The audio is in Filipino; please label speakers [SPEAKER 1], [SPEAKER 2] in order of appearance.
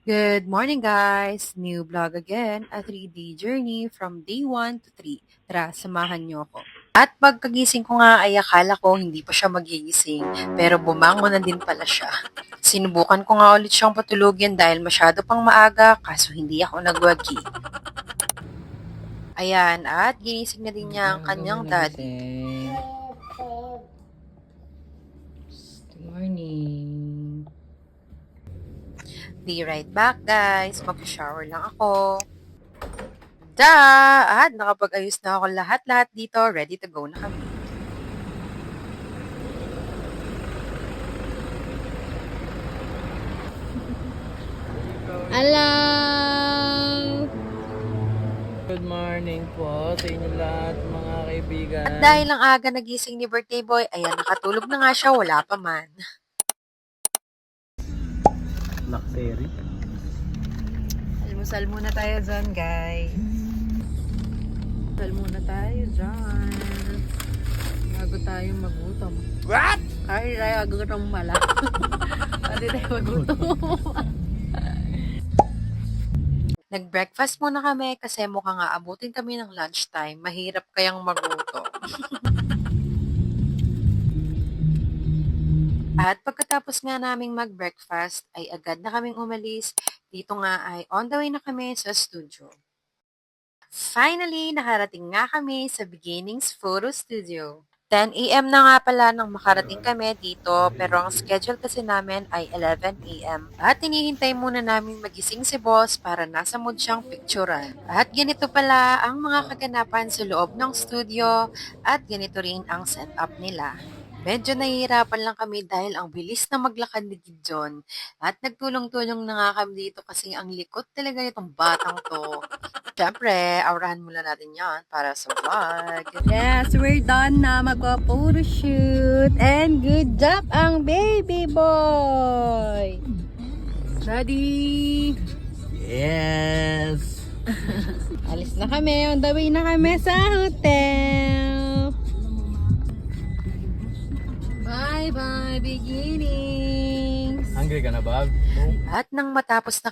[SPEAKER 1] Good morning guys! New vlog again, a 3D journey from day 1 to 3. Tara, samahan niyo ako. At pagkagising ko nga ay akala ko hindi pa siya magigising, pero bumangon na din pala siya. Sinubukan ko nga ulit siyang patulugin dahil masyado pang maaga kaso hindi ako nagwagi. Ayan, at ginising na din niya ang kanyang daddy.
[SPEAKER 2] Good morning.
[SPEAKER 1] Be right back guys, mag-shower lang ako. At nakapag-ayos na ako lahat-lahat dito, ready to go na kami.
[SPEAKER 2] Hello! Good morning po sa inyo lahat mga kaibigan.
[SPEAKER 1] At dahil ang aga nagising ni birthday boy, ayan, nakatulog na nga siya, wala pa man.
[SPEAKER 2] Luxury.
[SPEAKER 1] Almusal muna tayo dyan, guys. Almusal muna tayo dyan. Bago tayo magutom.
[SPEAKER 2] What?
[SPEAKER 1] Ay, tayo magutom pala. Pwede tayo magutom. Nag-breakfast muna kami kasi mukhang aabutin kami ng lunchtime. Mahirap kayang magutom. At pagkatapos nga naming mag-breakfast, ay agad na kaming umalis. Dito nga ay on the way na kami sa studio. Finally, nakarating nga kami sa Beginnings Photo Studio. 10 a.m. na nga pala nang makarating kami dito, pero ang schedule kasi namin ay 11 a.m. At hinihintay muna namin magising si boss para nasa mood siyang picturean. At ganito pala ang mga kaganapan sa loob ng studio at ganito rin ang setup nila. Medyo nahihirapan lang kami dahil ang bilis na maglakad ni Gideon. At nagtulong-tulong na nga kami dito kasi ang likot talaga nitong batang to. Siyempre, aurahan muna natin yan para sa vlog.
[SPEAKER 2] Yes, we're done na magpa-photoshoot. And good job ang baby boy! Daddy! Yes! Alis na kami. On the way na kami sa hotel. Bye-bye, beginnings!
[SPEAKER 3] Hungry ka na, Bob?
[SPEAKER 1] At nang matapos na kami